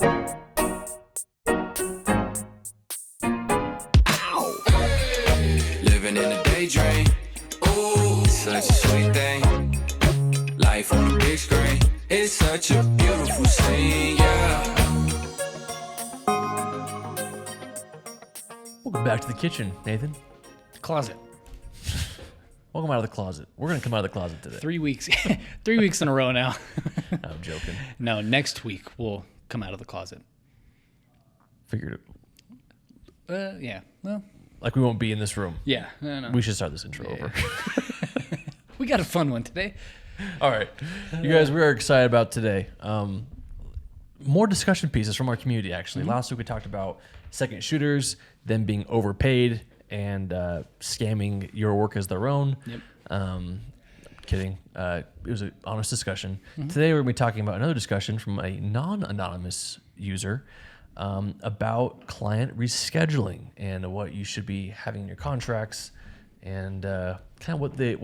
Living in a daydream. Ooh, such a sweet thing. Life on the big screen. It's such a beautiful scene, yeah. Welcome back to the kitchen, Nathan. Closet. Welcome out of the closet. We're going to come out of the closet today. 3 weeks. 3 weeks in a row now. I'm joking. No, next week we'll come out of the closet. Figured it. Yeah. Well, Like we won't be in this room. yeah. No. We should start this intro over. We got a fun one today. All right. You guys, we are excited about today. More discussion pieces from our community, actually. Last week we talked about second shooters, them being overpaid, and scamming your work as their own. Yep. Kidding. It was an honest discussion. Today we're going to be talking about another discussion from a non-anonymous user about client rescheduling and what you should be having in your contracts, and kind of what the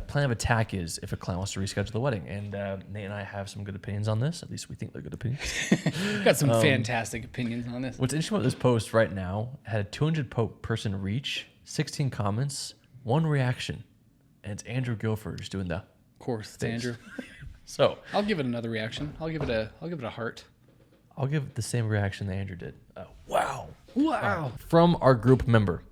plan of attack is if a client wants to reschedule the wedding. And Nate and I have some good opinions on this. At least we think they're good opinions. We've got some fantastic opinions on this. What's interesting about this post right now, had a 200 person reach, 16 comments, 1 reaction, and it's Andrew Guilford just doing the. Of course, it's Andrew. So I'll give it another reaction. I'll give it a heart. I'll give it the same reaction that Andrew did. Wow. Wow. From our group member.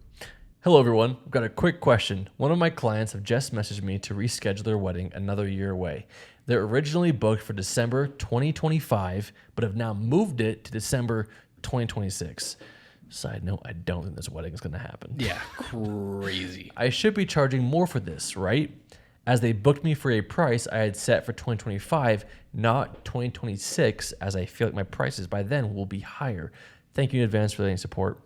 Hello, everyone. I've got a quick question. One of my clients have just messaged me to reschedule their wedding another year away. They're originally booked for December 2025, but have now moved it to December 2026. Side note, I don't think this wedding is going to happen. Yeah, crazy. I should be charging more for this, right? As they booked me for a price I had set for 2025, not 2026, as I feel like my prices by then will be higher. Thank you in advance for any support.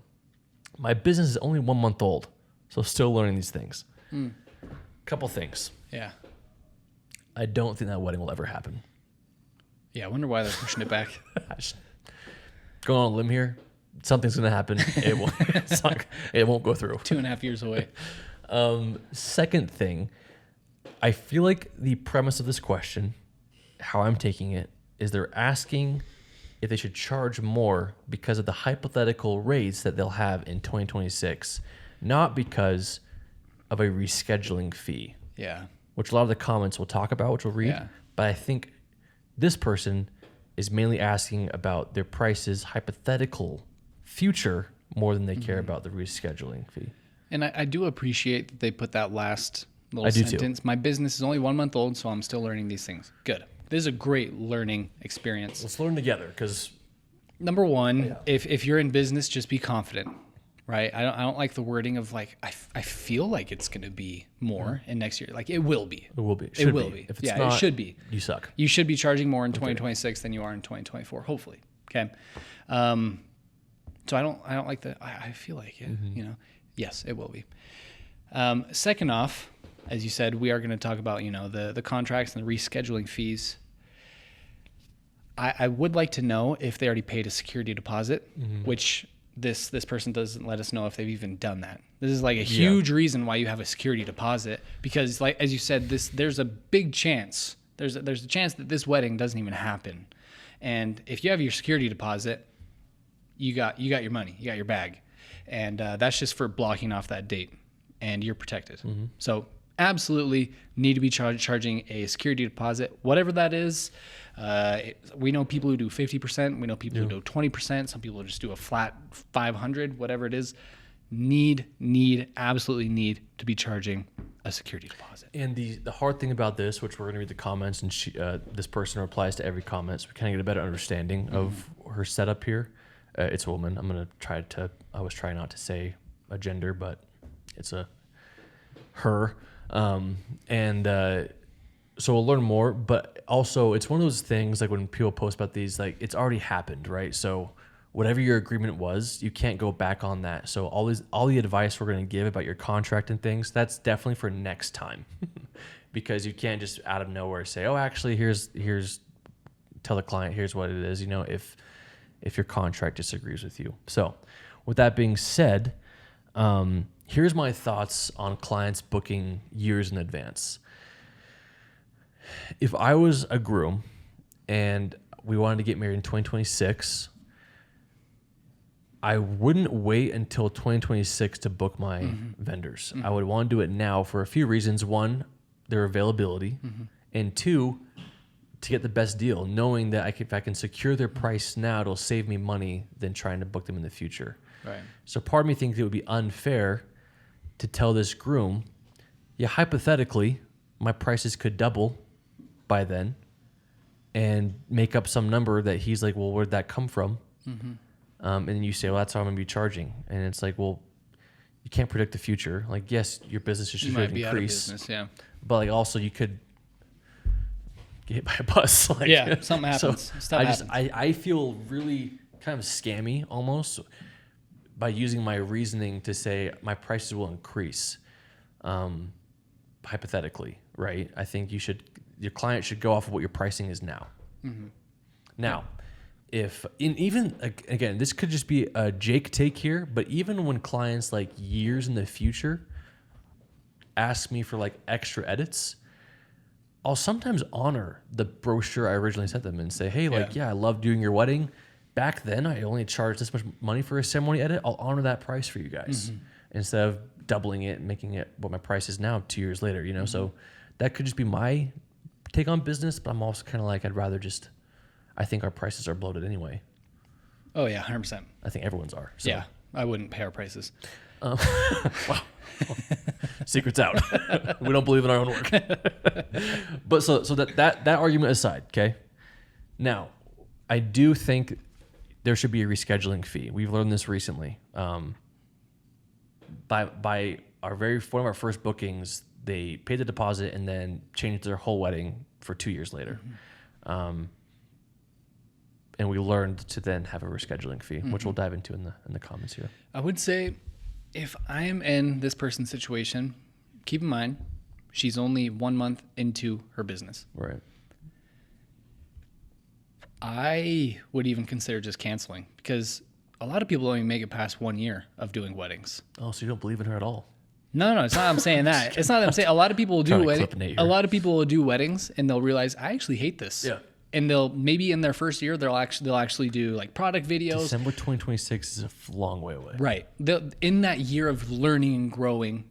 My business is only 1 month old, so still learning these things. Couple things. Yeah. I don't think that wedding will ever happen. Yeah, I wonder why they're pushing it back. Going on a limb here, something's going to happen. It won't, it won't go through. 2.5 years away. Second thing, I feel like the premise of this question, how I'm taking it, is they're asking if they should charge more because of the hypothetical rates that they'll have in 2026, not because of a rescheduling fee, Yeah. which a lot of the comments will talk about, which we'll read. Yeah. But I think this person is mainly asking about their prices, hypothetical future, more than they care about the rescheduling fee. And I do appreciate that they put that last little I do too. sentence. My business is only 1 month old, so I'm still learning these things. Good. This is a great learning experience. Let's learn together, because Number one, if you're in business, just be confident, right? I don't like the wording of like, I feel like it's going to be more in next year. Like it will be. it will be. It will be. If it's Yeah, not, it should be. You suck. You should be charging more in 2026 than you are in 2024, hopefully. Okay. So I don't like the, I feel like it, you know, yes, it will be. Second off, as you said, we are going to talk about, you know, the contracts and the rescheduling fees. I would like to know if they already paid a security deposit, which this person doesn't let us know if they've even done that. This is like a huge reason why you have a security deposit, because like, as you said, there's a big chance, there's a chance that this wedding doesn't even happen. And if you have your security deposit, you got your money, you got your bag. And that's just for blocking off that date, and you're protected. So absolutely need to be charging a security deposit, whatever that is. We know people who do 50%. We know people who do 20%. Some people just do a flat 500, whatever it is. Absolutely need to be charging a security deposit. And the hard thing about this, which we're going to read the comments, and this person replies to every comment, so we kind of get a better understanding of her setup here. It's a woman. I'm going to I was trying not to say a gender, but it's a her. So we'll learn more, but also it's one of those things like when people post about these, like it's already happened, right? So whatever your agreement was, you can't go back on that. So all the advice we're going to give about your contract and things, that's definitely for next time, because you can't just out of nowhere say, oh, actually here's tell the client, here's what it is, you know, if your contract disagrees with you. So with that being said, here's my thoughts on clients booking years in advance. If I was a groom and we wanted to get married in 2026, I wouldn't wait until 2026 to book my vendors. I would want to do it now for a few reasons. One, their availability, and two, to get the best deal, knowing that if I can secure their price now, it'll save me money than trying to book them in the future. Right. So part of me thinks it would be unfair to tell this groom, yeah, hypothetically, my prices could double by then, and make up some number that he's like, well, where'd that come from? And then you say, well, that's how I'm going to be charging. And it's like, well, you can't predict the future. Like, yes, your business should might be increase. out of business, yeah. But like also you could get hit by a bus. Like, Yeah, something happens. Stuff happens. I feel really kind of scammy almost by using my reasoning to say my prices will increase. Hypothetically, right? I think your client should go off of what your pricing is now. Now, again, this could just be a Jake take here, but even when clients like years in the future ask me for like extra edits, I'll sometimes honor the brochure I originally sent them and say, hey, like, yeah, I love doing your wedding. Back then, I only charged this much money for a ceremony edit. I'll honor that price for you guys instead of doubling it and making it what my price is now 2 years later, you know? So that could just be my take on business, but I'm also kind of like, I think our prices are bloated anyway. Oh yeah, 100%. I think everyone's are. So. Yeah, I wouldn't pay our prices. Wow. Secret's out. We don't believe in our own work. But so that argument aside, okay? Now, I do think there should be a rescheduling fee. We've learned this recently. By one of our first bookings, they paid the deposit and then changed their whole wedding for 2 years later. And we learned to then have a rescheduling fee, which we'll dive into in the comments here. I would say if I am in this person's situation, keep in mind, she's only 1 month into her business. Right. I would even consider just canceling because a lot of people don't even make it past 1 year of doing weddings. Oh, so you don't believe in her at all? No, it's not. I'm saying that. It's not that I'm saying. A lot of people will do weddings. A lot of people will do weddings and they'll realize I actually hate this. Yeah. And they'll maybe in their first year they'll actually do like product videos. December 2026 is a long way away. Right. In that year of learning and growing,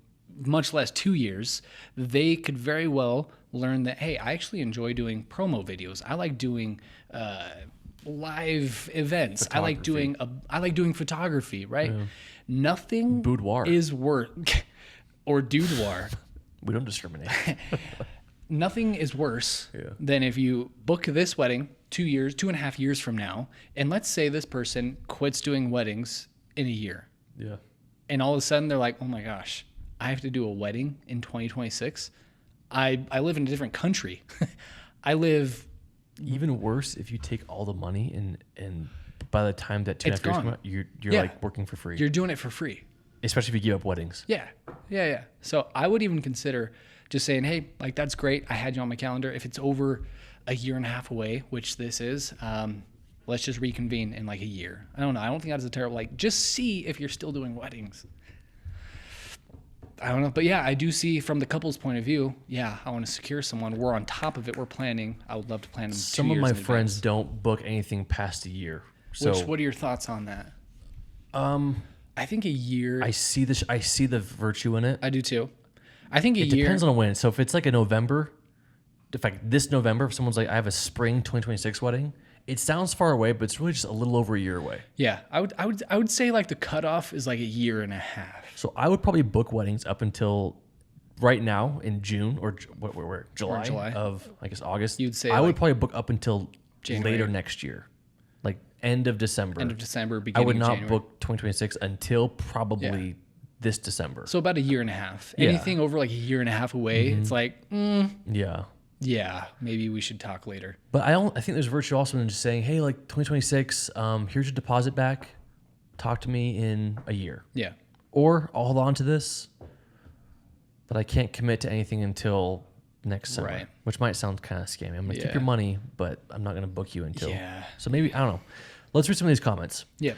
much less 2 years, they could very well learn that, hey, I actually enjoy doing promo videos. I like doing live events. I like doing photography, right? Yeah. Nothing boudoir is worth or doudoir. We don't discriminate. Nothing is worse than if you book this wedding 2.5 years from now, and let's say this person quits doing weddings in a year. Yeah. And all of a sudden they're like, oh my gosh, I have to do a wedding in 2026. I live in a different country. I live. Even worse if you take all the money and by the time that 2.5 years come out, you're like working for free. You're doing it for free. Especially if you give up weddings. Yeah. So I would even consider just saying, hey, like, that's great. I had you on my calendar. If it's over a year and a half away, which this is, let's just reconvene in like a year. I don't know. I don't think that's a terrible, just see if you're still doing weddings. I don't know. But yeah, I do see from the couple's point of view, I want to secure someone. We're on top of it. We're planning. I would love to plan them 2 years Some of my friends don't book anything past a year. So what are your thoughts on that? I think a year. I see the virtue in it. I do too. I think it depends on when. So if it's like a November, this November, if someone's like, I have a spring 2026 wedding, it sounds far away, but it's really just a little over a year away. Yeah, I would say like the cutoff is like a year and a half. So I would probably book weddings up until right now in June or July of, I guess, August. You'd say I would probably book up until January. Later next year, like end of December. Beginning I would not of January. book 2026 until probably this December. So about a year and a half. Anything over like a year and a half away, it's like, yeah, maybe we should talk later. But I think there's virtue also in just saying, hey, like 2026, here's your deposit back. Talk to me in a year. Yeah. Or I'll hold on to this, but I can't commit to anything until next summer. Right. Which might sound kind of scammy. I'm going to keep your money, but I'm not going to book you until. Yeah. So maybe, I don't know. Let's read some of these comments. Yeah.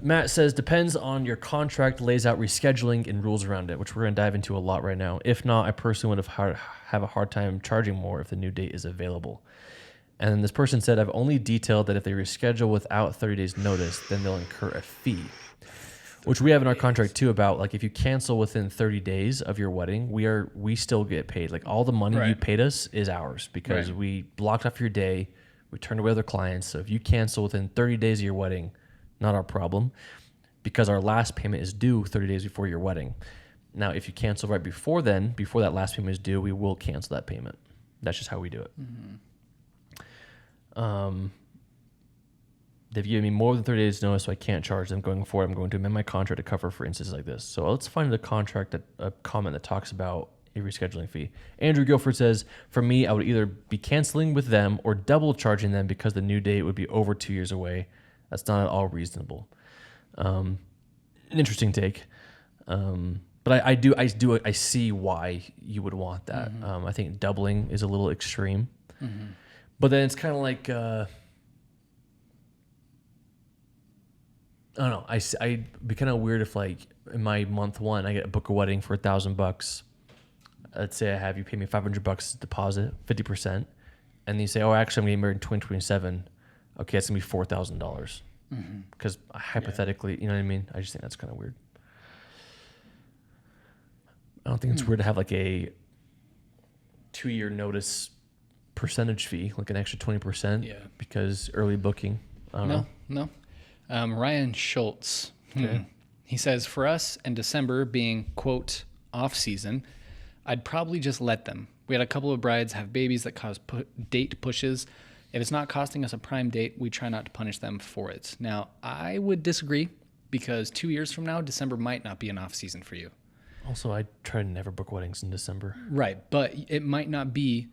Matt says, depends on your contract, lays out rescheduling and rules around it, which we're going to dive into a lot right now. If not, I personally would have a hard time charging more if the new date is available. And then this person said, I've only detailed that if they reschedule without 30 days notice, then they'll incur a fee, which we have in our contract too, about like if you cancel within 30 days of your wedding, we still get paid. Like all the money you paid us is ours because we blocked off your day. We turned away other clients. So if you cancel within 30 days of your wedding, not our problem, because our last payment is due 30 days before your wedding. Now, if you cancel right before then, before that last payment is due, we will cancel that payment. That's just how we do it. They've given me more than 30 days notice, so I can't charge them going forward. I'm going to amend my contract to cover for instances like this. So let's find a comment that talks about a rescheduling fee. Andrew Guilford says, for me, I would either be canceling with them or double charging them because the new date would be over 2 years away. That's not at all reasonable. An interesting take. But I see why you would want that. I think doubling is a little extreme. But then it's kind of like, I don't know. I'd be kind of weird if like in my month one, I get to book a wedding for $1,000. Let's say I have you pay me $500 deposit, 50%. And you say, oh, actually I'm getting married in 2027. Okay, it's gonna be $4,000. Because hypothetically, you know what I mean? I just think that's kind of weird. I don't think it's weird to have like a 2-year notice percentage fee, like an extra 20%. Yeah. Because early booking. I don't know. No. Ryan Schultz. He says, for us in December being, quote, off season, I'd probably just let them. We had a couple of brides have babies that cause date pushes. If it's not costing us a prime date, we try not to punish them for it. Now, I would disagree because 2 years from now, December might not be an off season for you. Also, I try to never book weddings in December. Right, but it might not be.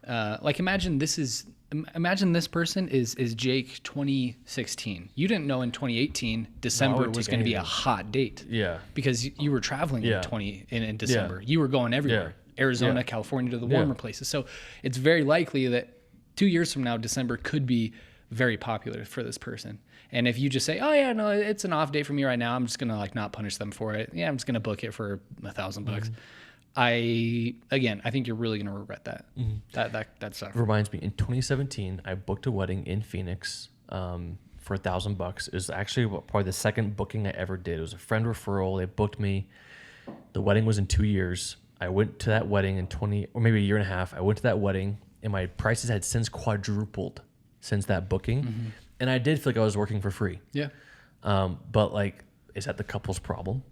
Like imagine this person is Jake 2016. You didn't know in 2018 December was going to be a hot date. Yeah. Because you were traveling in December. You were going everywhere. Arizona, California, to the warmer places. So it's very likely that 2 years from now, December could be very popular for this person. And if you just say, oh yeah, no, it's an off day for me right now, I'm just going to like not punish them for it. Yeah, I'm just going to book it for $1,000. I think you're really going to regret that. That stuff. Reminds me, in 2017, I booked a wedding in Phoenix for $1,000. It was actually probably the second booking I ever did. It was a friend referral. They booked me. The wedding was in 2 years. I went to that wedding in or maybe a year and a half. I went to that wedding and my prices had since quadrupled since that booking. And I did feel like I was working for free. Yeah. But like, is that the couple's problem?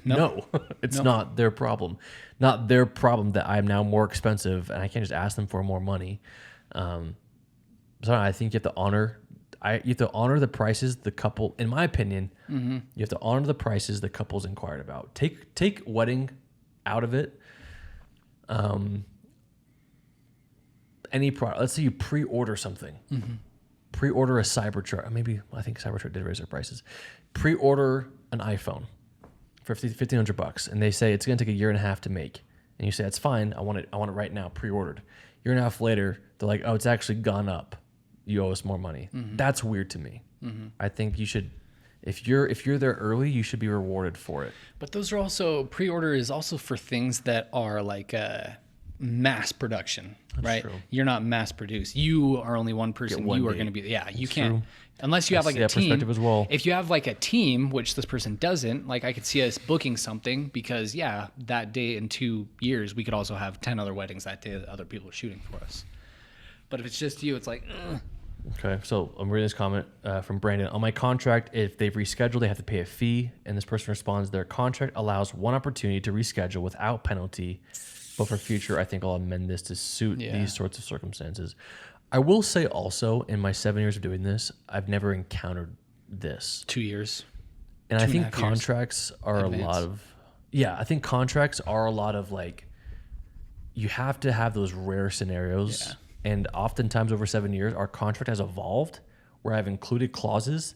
No, it's not their problem. Not their problem that I'm now more expensive and I can't just ask them for more money. So I think you have to honor the prices the couple, in my opinion, you have to honor the prices the couple's inquired about. Take wedding out of it. Any product. Let's say you pre-order something. Pre-order a Cybertruck. Maybe I think Cybertruck did raise their prices. Pre-order an iPhone for $1,500, and they say it's going to take a year and a half to make. And you say that's fine. I want it right now, pre-ordered. Year and a half later, they're like, oh, it's actually gone up. You owe us more money. That's weird to me. I think you should. If you're there early, you should be rewarded for it. But those are also pre-order is also for things that are like mass production, right? True. You're not mass produced. You are only one person. You are going to be, you can't, unless you have like a team. Perspective as well. If you have like a team, which this person doesn't, like I could see us booking something because that day in 2 years, we could also have 10 other weddings that day that other people are shooting for us. But if it's just you, it's like, Okay, so I'm reading this comment from Brandon. On my contract, if they've rescheduled, they have to pay a fee. And this person responds, their contract allows one opportunity to reschedule without penalty. But for future, I think I'll amend this to suit these sorts of circumstances. I will say also, in my 7 years of doing this, I've never encountered this. 2 years. And I think contracts are a lot of... Yeah, I think contracts are a lot of like... You have to have those rare scenarios. Yeah. And oftentimes over 7 years, our contract has evolved where I've included clauses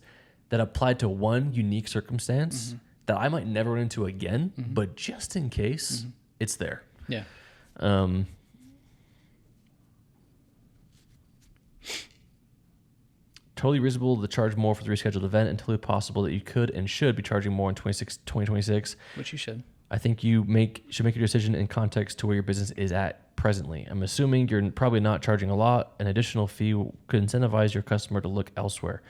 that apply to one unique circumstance that I might never run into again, but just in case, it's there. Yeah. Totally reasonable to charge more for the rescheduled event and totally possible that you could and should be charging more in 2026. Which you should. I think you should make your decision in context to where your business is at at presently? I'm assuming you're probably not charging a lot. An additional fee could incentivize your customer to look elsewhere.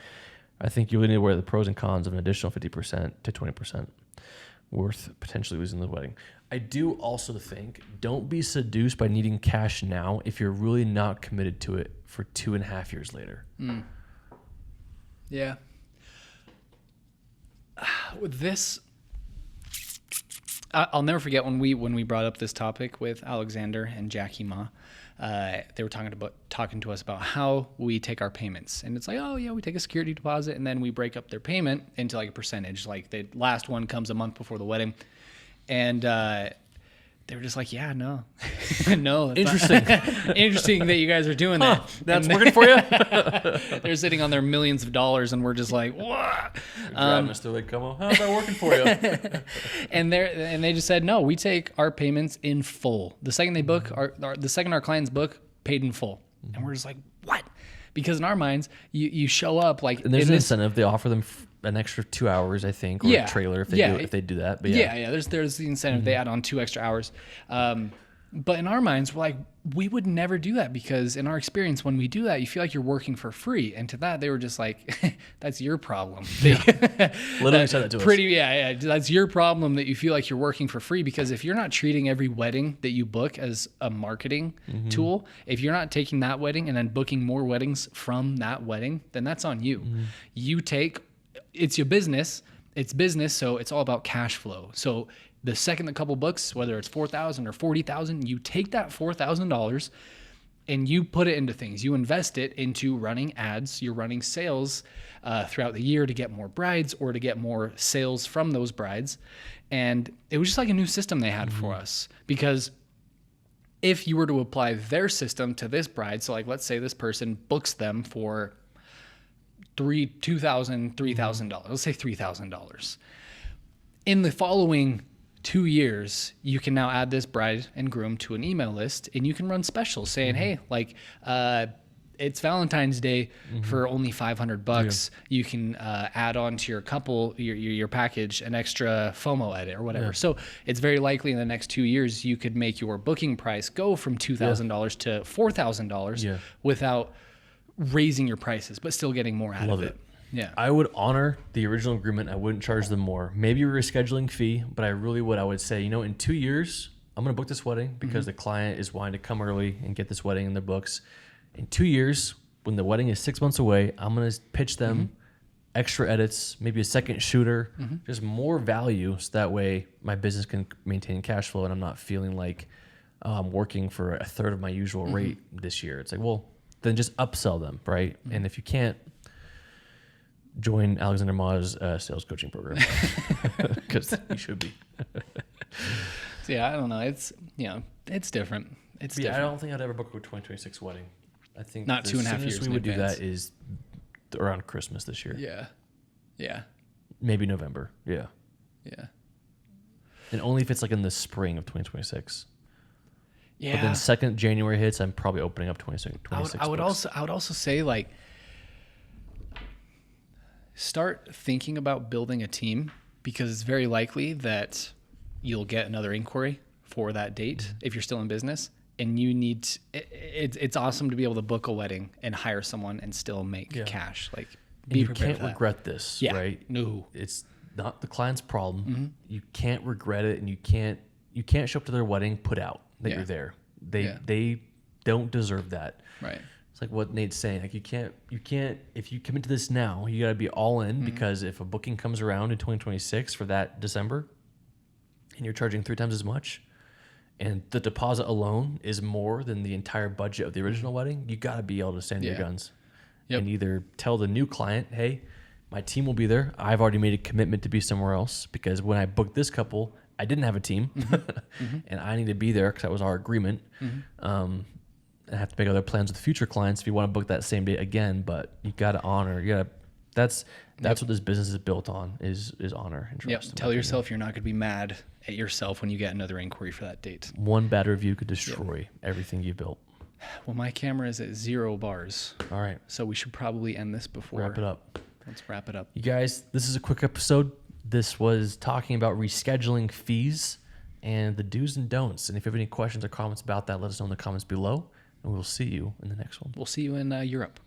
I think you would need to weigh the pros and cons of an additional 50% to 20% worth potentially losing the wedding. I do also think don't be seduced by needing cash now if you're really not committed to it for 2.5 years later. Yeah. With this, I'll never forget when we brought up this topic with Alexander and Jackie Ma. They were talking to us about how we take our payments, and it's like, oh yeah, we take a security deposit, and then we break up their payment into like a percentage. Like the last one comes a month before the wedding, and they were just like, yeah, no, no. Interesting. Interesting that you guys are doing that. That's working for you. They're sitting on their millions of dollars, and we're just like, what? Mr. Like, come on, how's that working for you? And they just said, no, we take our payments in full. The second they book, the second our clients book, paid in full. And we're just like, what? Because in our minds, you show up like, and there's an incentive. They offer them an extra 2 hours, I think, or a trailer if they do that. But yeah. There's the incentive. They add on 2 extra hours. But in our minds, we're like, we would never do that because in our experience, when we do that, you feel like you're working for free. And to that, they were just like, that's your problem. Literally said that to us. Yeah. That's your problem that you feel like you're working for free, because if you're not treating every wedding that you book as a marketing tool, if you're not taking that wedding and then booking more weddings from that wedding, then that's on you. It's your business. It's business. So it's all about cash flow. So the second the couple books, whether it's $4,000 or $40,000, you take that $4,000 and you put it into things. You invest it into running ads. You're running sales throughout the year to get more brides or to get more sales from those brides. And it was just like a new system they had for us, because if you were to apply their system to this bride, so like let's say this person books them for $2,000, $3,000. Let's say $3,000. In the following 2 years, you can now add this bride and groom to an email list, and you can run specials saying, hey, like, it's Valentine's Day for only $500. Yeah. You can add on to your couple, your package, an extra FOMO edit or whatever. Yeah. So it's very likely in the next 2 years, you could make your booking price go from $2,000 to $4,000 without raising your prices, but still getting more out of it. Yeah. I would honor the original agreement. I wouldn't charge them more. Maybe a rescheduling fee, but I would say, in 2 years, I'm going to book this wedding because the client is wanting to come early and get this wedding in their books. In 2 years, when the wedding is 6 months away, I'm going to pitch them extra edits, maybe a second shooter, just more value. So that way my business can maintain cash flow and I'm not feeling like I'm working for a third of my usual rate this year. It's like, well, then just upsell them, right? And if you can't, join Alexander Ma's sales coaching program, because you should be. Yeah, I don't know. It's it's different. It's different. I don't think I'd ever book a 2026 wedding. I think not 2.5 years. We would do that is around Christmas this year. Yeah. Maybe November. Yeah. And only if it's like in the spring of 2026. Yeah. But then second January hits, I'm probably opening up 26. I would also say, like, start thinking about building a team, because it's very likely that you'll get another inquiry for that date if you're still in business, and you need it's awesome to be able to book a wedding and hire someone and still make cash. Like, you can't regret this, right? No, it's not the client's problem. You can't regret it, and you can't show up to their wedding put out that you're there. They don't deserve that. Right. It's like what Nate's saying. Like, you can't, if you commit to this now, you got to be all in, because if a booking comes around in 2026 for that December and you're charging 3 times as much and the deposit alone is more than the entire budget of the original wedding, you got to be able to stand your guns and either tell the new client, hey, my team will be there. I've already made a commitment to be somewhere else, because when I booked this couple, I didn't have a team and I need to be there because that was our agreement. I have to make other plans with future clients if you want to book that same date again, but you got to honor. That's what this business is built on, is honor and trust. Tell yourself you're not going to be mad at yourself when you get another inquiry for that date. One bad review could destroy everything you built. Well, my camera is at 0 bars. All right. So we should probably end this before. Wrap it up. Let's wrap it up. You guys, this is a quick episode. This was talking about rescheduling fees. and the do's and don'ts. And if you have any questions or comments about that, let us know in the comments below, and we'll see you in the next one. We'll see you in Europe.